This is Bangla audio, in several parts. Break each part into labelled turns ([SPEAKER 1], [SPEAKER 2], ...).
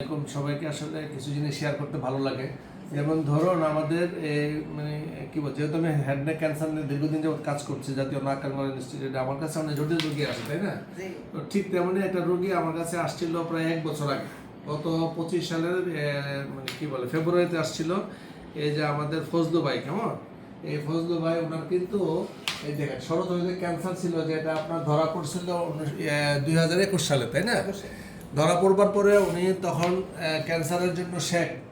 [SPEAKER 1] এরকম সবাইকে আসলে কিছু জিনিস শেয়ার করতে ভালো লাগে। যেমন ধরুন আমাদের মানে কি বল, যেহেতু আমি হেড নেক ক্যান্সার নিয়ে দীর্ঘদিন যাবত কাজ করছি জাতীয় নাক কান গলা ইনস্টিটিউটে, আমার কাছে অনেক জটিল রোগী আসে, তাই না? তো ঠিক তেমনই একটা রোগী আমার কাছে আসছিল প্রায় 1 বছর আগে, গত 25 সালের মানে কি বলে ফেব্রুয়ারিতে আসছিল। এই যে আমাদের ফজলু ভাই, কেমন এই ফজলু ভাই, ওনার কিন্তু এই দেখেন শরৎ হয়ে ক্যান্সার ছিল, যেটা আপনার ধরা পড়ছিল 2021 সালে, তাই না? ধরা পড়বার পরে উনি তখন ক্যান্সারের জন্য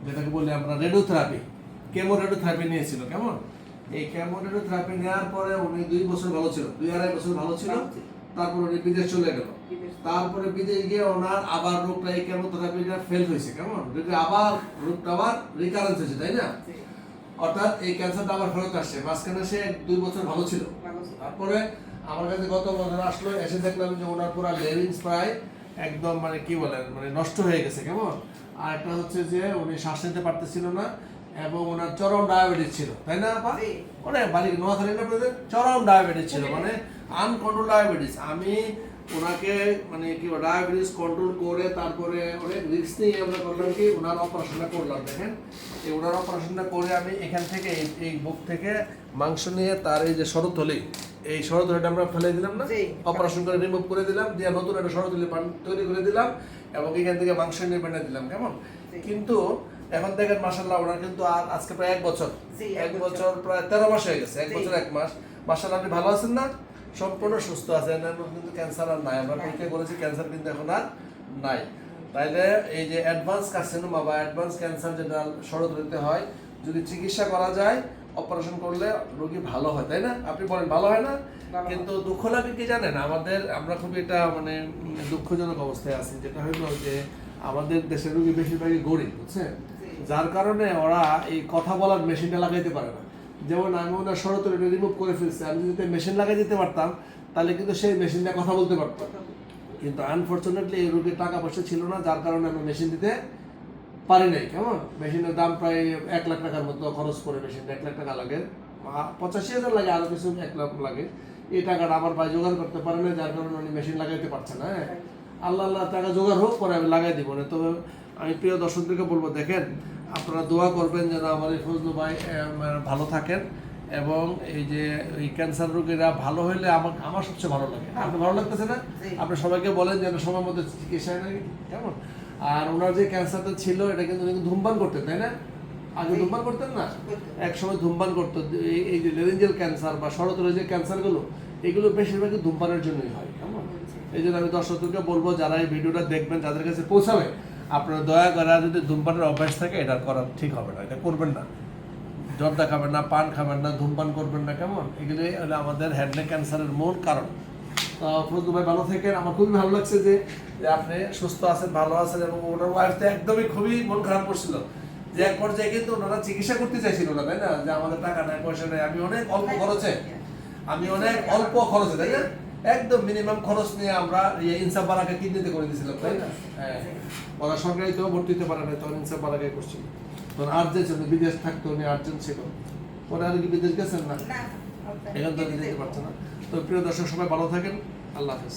[SPEAKER 1] যেটাকে বলি আমরা রেডিওথেরাপি, কেমো রেডিওথেরাপি নিয়েছিল। কেমন এই কেমো রেডিওথেরাপি নেওয়ার পরে উনি 2 বছর ভালো ছিল, 2-2.5 বছর ভালো ছিল। তারপর উনি বিদেশ চলে গেল। তারপরে বিদেশ গিয়ে ওনার আবার রোগটা, এই কেমোথেরাপিটা ফেল হয়েছে। কেমন আবার রোগটা আবার রিকারেন্স হয়েছে, তাই না? অর্থাৎ এই ক্যান্সারটা আবার ফেরত আসছে। মাঝখানে সে 2 বছর ভালো ছিল। তারপরে আমার কাছে গত বছর আসলো, এসে দেখলাম যে ওনার পুরো লেভিংস প্রায় একদম মানে কি বলেন মানে নষ্ট হয়ে গেছে। কেমন আর একটা হচ্ছে যে উনি শ্বাস নিতে পারতেছিল না, এবং ওনার চরম ডায়াবেটিস ছিল, তাই না? অনেক বাড়ি নোয়াখালী না, চরম ডায়াবেটিস ছিল, মানে আনকন্ট্রোল ডায়াবেটিস। আমি ওনাকে মানে কি ডায়াবেটিস কন্ট্রোল করে তারপরে অনেক রিস্ক নিয়ে আমরা করলাম কি ওনার অপারেশনটা করলাম। দেখেন এই ওনার অপারেশনটা করে আমি এখান থেকে এই বুক থেকে মাংস নিয়ে তার এই যে শরৎথলি, এই শরৎথলিটা আমরা ফেলে দিলাম না, অপারেশন করে রিমুভ করে দিলাম, দিয়ে নতুন একটা শরৎথলি তৈরি করে দিলাম, এবং এখান থেকে মাংস নিয়ে বেঁধে দিলাম। কেমন কিন্তু এখন দেখেন মাশাআল্লাহ ওনার কিন্তু আজকে প্রায় 1 বছর, 1 বছর প্রায় 13 মাস হয়ে গেছে, 1 বছর 1 মাস। মাশাআল্লাহ আপনি ভালো আছেন না? সম্পূর্ণ সুস্থ আছেন, কিন্তু ক্যান্সার আর নাই। আমরা পরীক্ষা করেছি, ক্যান্সার কিন্তু এখন আর নাই। তাইলে এই যে অ্যাডভান্স কার্সিনোমা বা অ্যাডভান্স ক্যান্সার যেটা শরৎথলিতে হয়, যদি চিকিৎসা করা যায়, অপারেশন করলে রোগী ভালো হয়, তাই না? আপনি বলেন ভালো হয় না? কিন্তু দুঃখ লাগে কি জানেন, আমরা খুবই এটা মানে দুঃখজনক অবস্থায় আছি, যেটা হইলো যে আমাদের দেশের রোগী বেশিরভাগই গরিব, বুঝছেন? যার কারণে ওরা এই কথা বলার মেশিনটা লাগাইতে পারে না। যেমন আমি ওনার শরৎথলিটা রিমুভ করে ফেলছি, আমি যদি মেশিন লাগাই দিতে পারতাম তাহলে কিন্তু সেই মেশিনটা কথা বলতে পারতাম। কিন্তু আনফর্চুনেটলি এই রোগীর টাকা পয়সা ছিল না, যার কারণে আমি মেশিন দিতে পারি নাই। কেমন মেশিনের দাম প্রায় 1 লাখ টাকার মতো খরচ করে, মেশিনটা 1 লাখ টাকা লাগে, 85,000 লাগে, আরো কিছু 1 লাখ লাগে। এই টাকাটা আমার ভাই জোগাড় করতে পারে না, যার কারণে উনি মেশিন লাগাইতে পারছে না। হ্যাঁ, আল্লাহ টাকা জোগাড় হোক, পরে আমি লাগাই দিব না। তবে আমি প্রিয় দর্শকদেরকে বলবো, দেখেন আপনারা দোয়া করবেন যেন আমার এই ফজলু ভাই ভালো থাকেন, এবং এই যে এই ক্যান্সার রোগীরা ভালো হইলে আমার সবচেয়ে ভালো লাগে। আপনার ভালো লাগতেছে না? আপনি সবাইকে বলেন যেন সময় মতো চিকিৎসা নেই। কেমন আর ওনার যে ক্যান্সারটা ছিল, এটা কিন্তু ধূমপান করতেন, তাই না? আগে ধূমপান করতেন না? এক সময় ধূমপান করতো। এই যে লেরেঞ্জিয়াল ক্যান্সার বা শরৎথলির যে ক্যান্সারগুলো, এগুলো বেশিরভাগই ধূমপানের জন্যই হয়। কেমন এই জন্য আমি দর্শকদেরকে বলবো, যারা এই ভিডিওটা দেখবেন, যাদের কাছে পৌঁছাবে, আপনারা দয়া করে যদি ধূমপানের অভ্যাস থাকে, এটা করা ঠিক হবে না, এটা করবেন না। জর্দা খাবেন না, পান খাবেন না, ধূমপান করবেন না। কেমন এগুলি হলো আমাদের হেড নেক ক্যান্সারের মূল কারণ। ফজলু ভাই ভালো থাকেন। আমার খুবই ভালো লাগছে যে আপনি সুস্থ আছেন, ভালো আছেন, এবং ওনার ওয়াইফটা একদমই খুবই মন খারাপ করছিল, যে এক পর্যায়ে কিন্তু ওনারা চিকিৎসা করতে চাইছিল না, তাই না? যে আমাদের টাকা নেই, পয়সা নেই, আমি অনেক অল্প খরচে, তাই না? একদম মিনিমাম খরচ নিয়ে আমরা ইনসাফ বারাকে কিডনিতে করে দিয়েছিলাম, তাই না? হ্যাঁ, ওরা সরকারিতেও ভর্তি হতে পারে না, তখন ইনসাফ বারাকে করছিল। তখন আর্জেন্ট ছিল, বিদেশ থাকতো, উনি আর্জেন্ট ছিল। পরে আর কি বিদেশ গেছেন না, এখান থেকে যেতে পারছে না। তো প্রিয় দর্শক সবাই ভালো থাকেন, আল্লাহ হাফেজ।